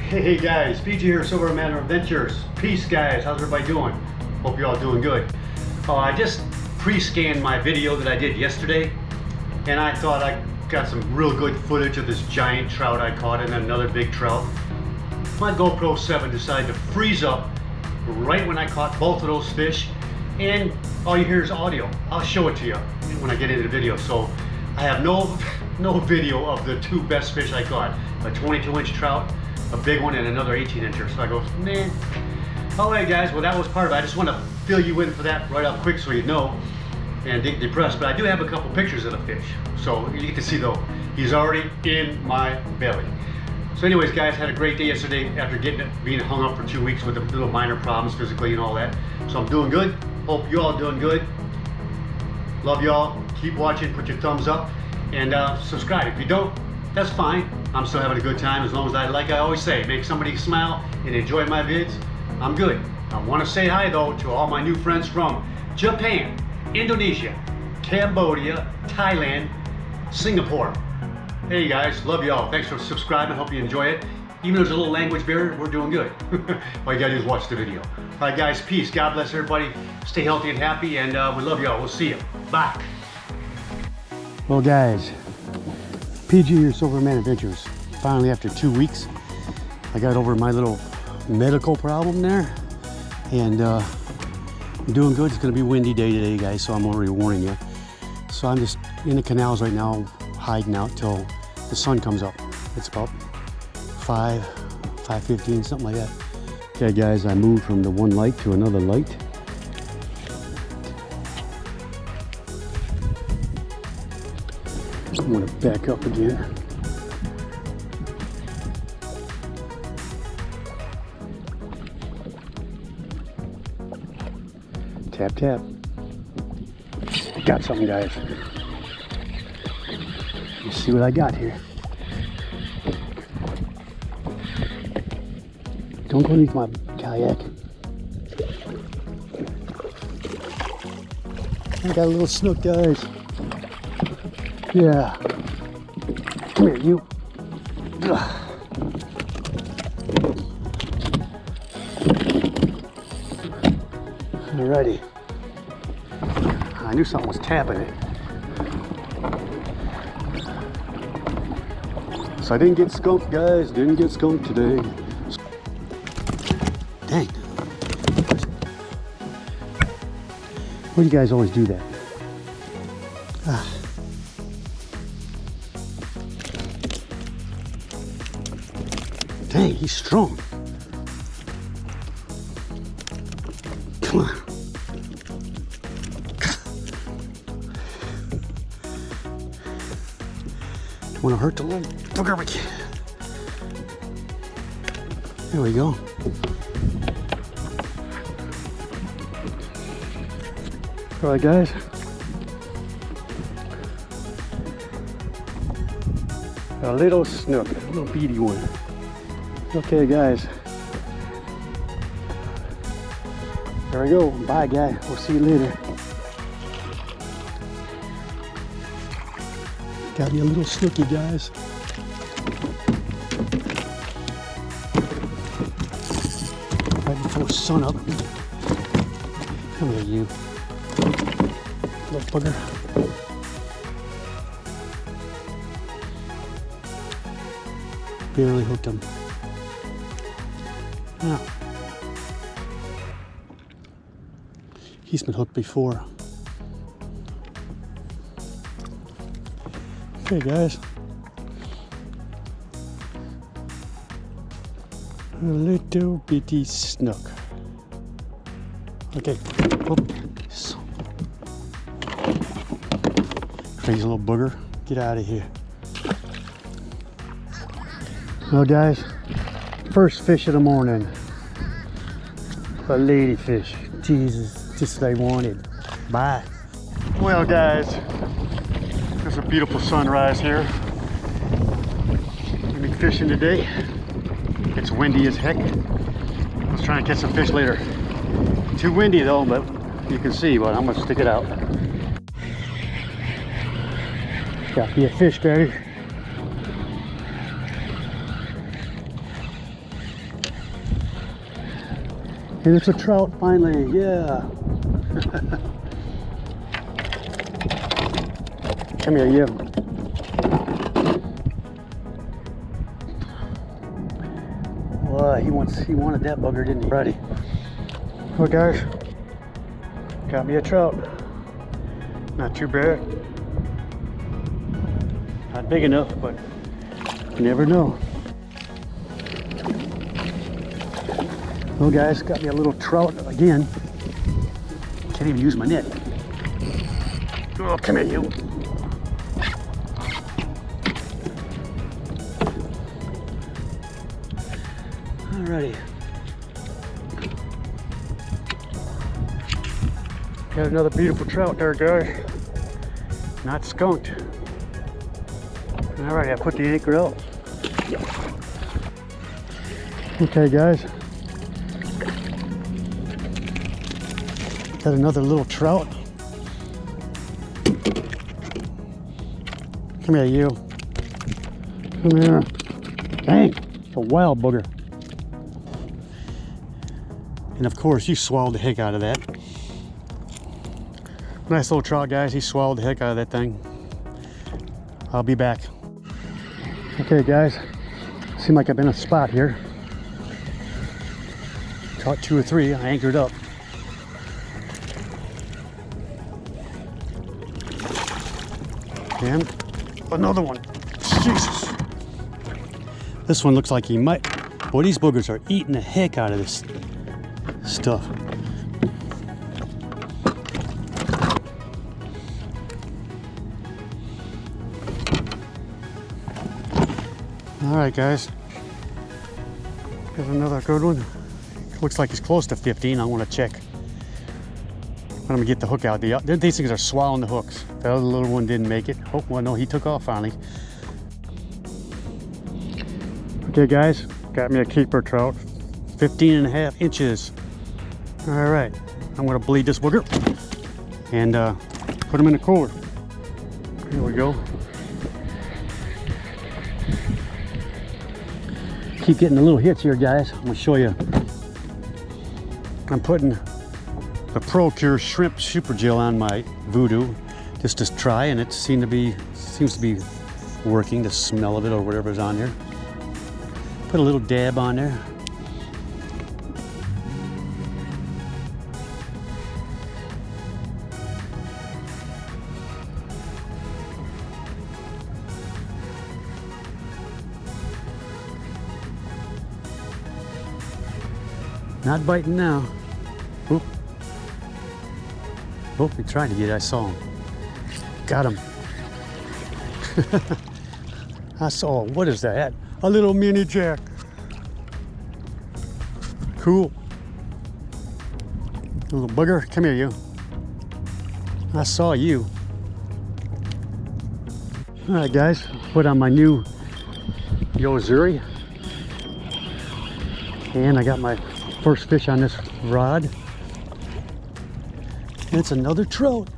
Hey guys, PG here, Silver Manor Adventures. Peace guys, how's everybody doing? Hope you're all doing good. I just pre-scanned my video that I did yesterday, and I thought I got some real good footage of this giant trout I caught and another big trout. My GoPro 7 decided to freeze up right when I caught both of those fish, and all you hear is audio. I'll show it to you when I get into the video. So I have no video of the two best fish I caught, a 22-inch trout, a big one, and another 18-incher. So I go, man. All right, guys. Well, that was part of it. I just want to fill you in for that right up quick so you know and get depressed. But I do have a couple pictures of the fish, so you get to see though. He's already in my belly. So, anyways, guys, had a great day yesterday after being hung up for 2 weeks with the little minor problems physically and all that. So I'm doing good. Hope you all doing good. Love y'all. Keep watching. Put your thumbs up and subscribe. If you don't, that's fine. I'm still having a good time as long as like I always say, make somebody smile and enjoy my vids. I'm good. I want to say hi though to all my new friends from Japan, Indonesia, Cambodia, Thailand, Singapore. Hey guys, love y'all. Thanks for subscribing. Hope you enjoy it. Even though there's a little language barrier, we're doing good. All you gotta do is watch the video. All right guys, peace. God bless everybody. Stay healthy and happy, and we love y'all. We'll see you. Bye. Well guys, PG here, Silver Man Adventures. Finally, after 2 weeks, I got over my little medical problem there, and I'm doing good. It's gonna be a windy day today, guys, so I'm already warning you. So I'm just in the canals right now, hiding out till the sun comes up. It's about 5:15, something like that. Okay, guys, I moved from the one light to another light. I'm gonna back up again. Tap, tap. Got something, guys. Let's see what I got here. Don't go underneath my kayak. I got a little snook, guys. Yeah. Come here, you. Alrighty. I knew something was tapping it. So I didn't get skunked, guys. Didn't get skunked today. Dang. Why do you guys always do that? Ah. Dang, he's strong. Come on. Don't want to hurt the little booger. There we go. All right, guys. A little snook, a little beady one. Okay, guys. There we go. Bye, guy. We'll see you later. Got me a little snooky, guys. Right before sun up. Come here, you. Little bugger. Barely hooked him. Now, he's been hooked before. Okay, guys. A little bitty snook. Okay. Oops. Crazy little booger. Get out of here. Well, guys, first fish of the morning. A ladyfish. Jesus, just what I wanted. Bye. Well, guys, there's a beautiful sunrise here. We've been fishing today. It's windy as heck. Let's try and catch some fish later. Too windy though, but you can see, but I'm gonna stick it out. Got me a fish, baby. And it's a trout finally, yeah. Come here, you. Well, he wanted that bugger, didn't he? Righty. Well, guys, got me a trout. Not too bad. Not big enough, but you never know. Well, guys, got me a little trout again. Can't even use my net. Oh, come here, you. Alrighty. Got another beautiful trout there, guys. Not skunked. Alright, I put the anchor out. Okay, guys. Got another little trout. Come here, you. Come here. Dang, it's a wild booger. And of course, you swallowed the heck out of that. Nice little trout, guys. He swallowed the heck out of that thing. I'll be back. Okay, guys. Seem like I'm in a spot here. Caught 2 or 3. I anchored up. And another one. Jesus. This one looks like he might. Boy, these boogers are eating the heck out of this stuff. All right, guys. Here's another good one. Looks like he's close to 15. I want to check. I'm gonna get the hook out. These things are swallowing the hooks. The other little one didn't make it. Oh, well, no, he took off finally. Okay, guys, got me a keeper trout. 15.5 inches. All right, I'm gonna bleed this booger and put him in the cooler. Here we go. Keep getting the little hits here, guys. I'm gonna show you. I'm putting the Pro Cure Shrimp Super Gel on my Voodoo just to try, and it seems to be working. The smell of it or whatever's on there. Put a little dab on there. Not biting now. Oop. Oh, he tried to get it. I saw him. Got him. I saw him. What is that? A little mini jack. Cool. A little bugger. Come here, you. I saw you. All right, guys. Put on my new Yozuri. And I got my first fish on this rod. And it's another trout.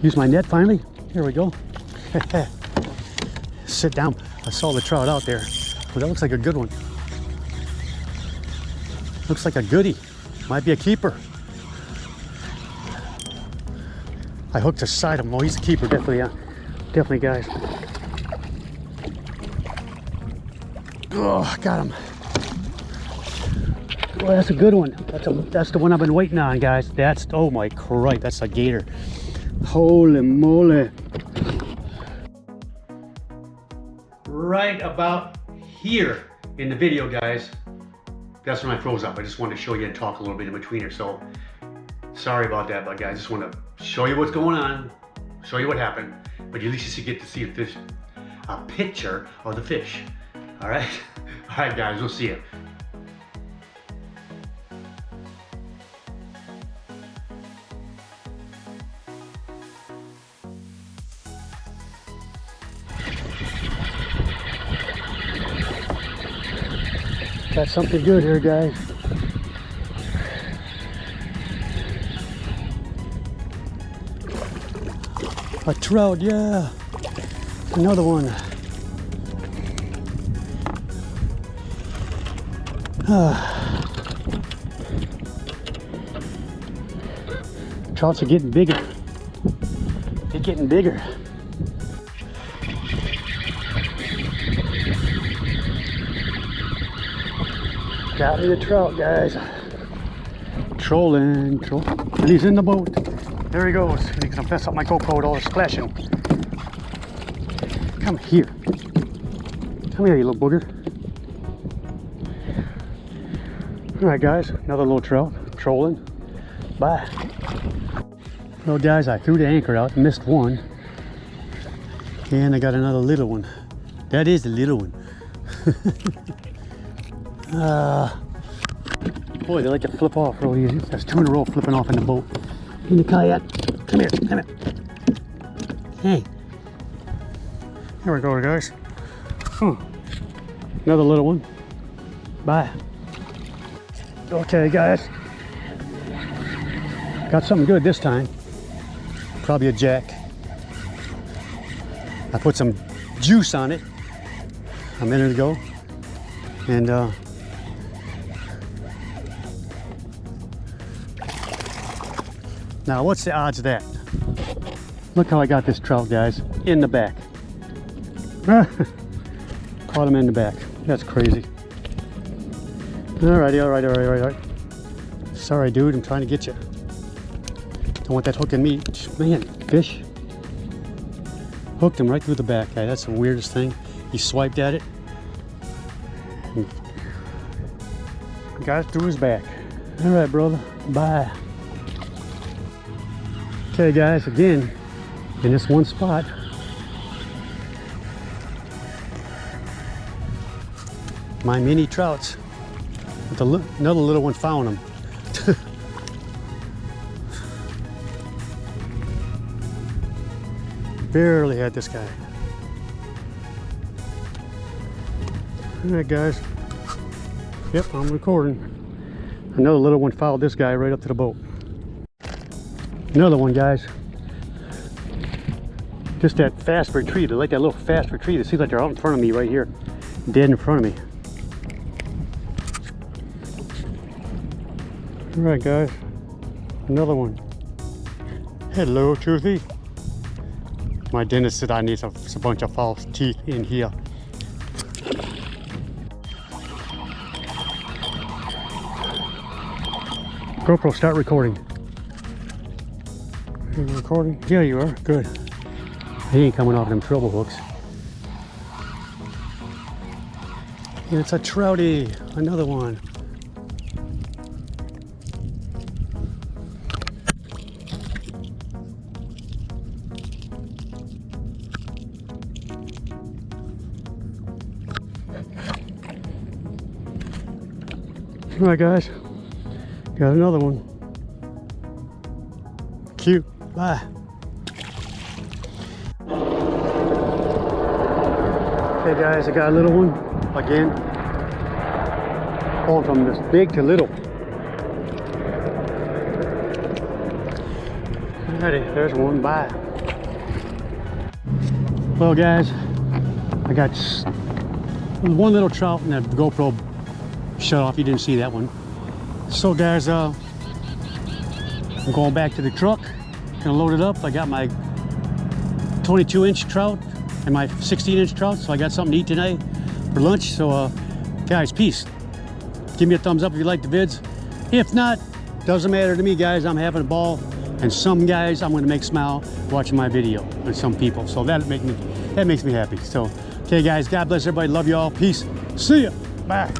Use my net finally. Here we go. Sit down. I saw the trout out there. Well, that looks like a good one. Looks like a goodie. Might be a keeper. I hooked a side of him. Oh, he's a keeper, definitely. Definitely, guys. Oh, got him. Well, that's a good one. That's the one I've been waiting on, guys. Oh my Christ, that's a gator. Holy moly. Right about here in the video, guys, that's when I froze up. I just wanted to show you and talk a little bit in between here. So sorry about that, but guys, just want to show you what's going on, show you what happened, but at least you should get to see the fish, a picture of the fish. All right, all right, guys, we'll see you. Got something good here, guys. A trout, yeah. Another one. Trouts are getting bigger. They're getting bigger. Got me a trout, guys. Trolling. And he's in the boat. There he goes. He's gonna mess up my GoPro with all the splashing. Come here. Come here, you little booger. Alright guys, another little trout. Trolling. Bye. Well guys, I threw the anchor out, missed one. And I got another little one. That is the little one. Boy, they like to flip off real easy. That's 2 in a row flipping off in the boat. In the kayak. Come here, come here. Hey. Here we go, guys. Another little one. Bye. Okay, guys. Got something good this time. Probably a jack. I put some juice on it a minute ago. And now what's the odds of that? Look how I got this trout, guys. In the back. Caught him in the back. That's crazy. Alrighty, alright. Sorry, dude, I'm trying to get you. Don't want that hook in me. Man, fish. Hooked him right through the back, guy. That's the weirdest thing. He swiped at it. Got it through his back. Alright, brother. Bye. Okay, guys, again, in this one spot. My mini trouts. Another little one found them. Barely had this guy. Alright guys. Yep, I'm recording. Another little one followed this guy right up to the boat. Another one, guys. Just that fast retreat. I like that little fast retreat. It seems like they're out in front of me right here. Dead in front of me. Alright guys, another one. Hello, Toothy. My dentist said I need a bunch of false teeth in here. GoPro, start recording. Are you recording? Yeah, you are. Good. He ain't coming off them treble hooks. It's a trouty. Another one. All right, guys, got another one. Cute. Bye. Okay, guys, I got a little one again. Going from this big to little. Alrighty, there's one. Bye. Well, guys, I got one little trout and the GoPro shut off. You didn't see that one. So guys, I'm going back to the truck, gonna load it up. I got my 22-inch trout and my 16-inch trout, so I got something to eat tonight for lunch. So guys, peace. Give me a thumbs up if you like the vids. If not, doesn't matter to me, guys. I'm having a ball, and some guys I'm gonna make smile watching my video, and some people, so that makes me happy. So okay guys, God bless everybody. Love you all. Peace. See ya. Bye.